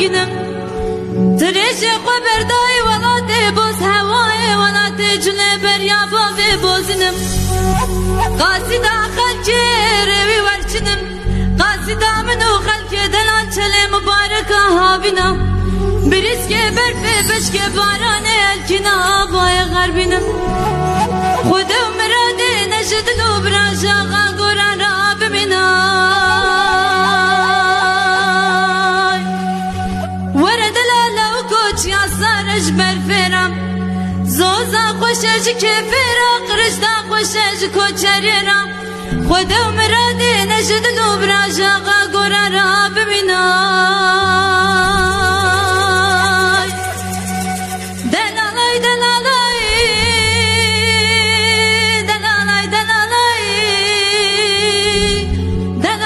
بگینم تریج قبردای ولات بوز هوای ولات جنه بریابا و بوزنم قاصد خلچه روی ورچنم قاصد منو خلک دلان چله مبارک هاوینا بریز که برف بشک بارانه الکنا بای غربینم خود مراده نجدلو براجاقا گوران را بمینای ورد لالا و کوچ یاسارش برفرم زوزا خوشش کفرا قرشدا خوشش کوچریرم خود مراده نجدلو براجاقا گوران را بمینای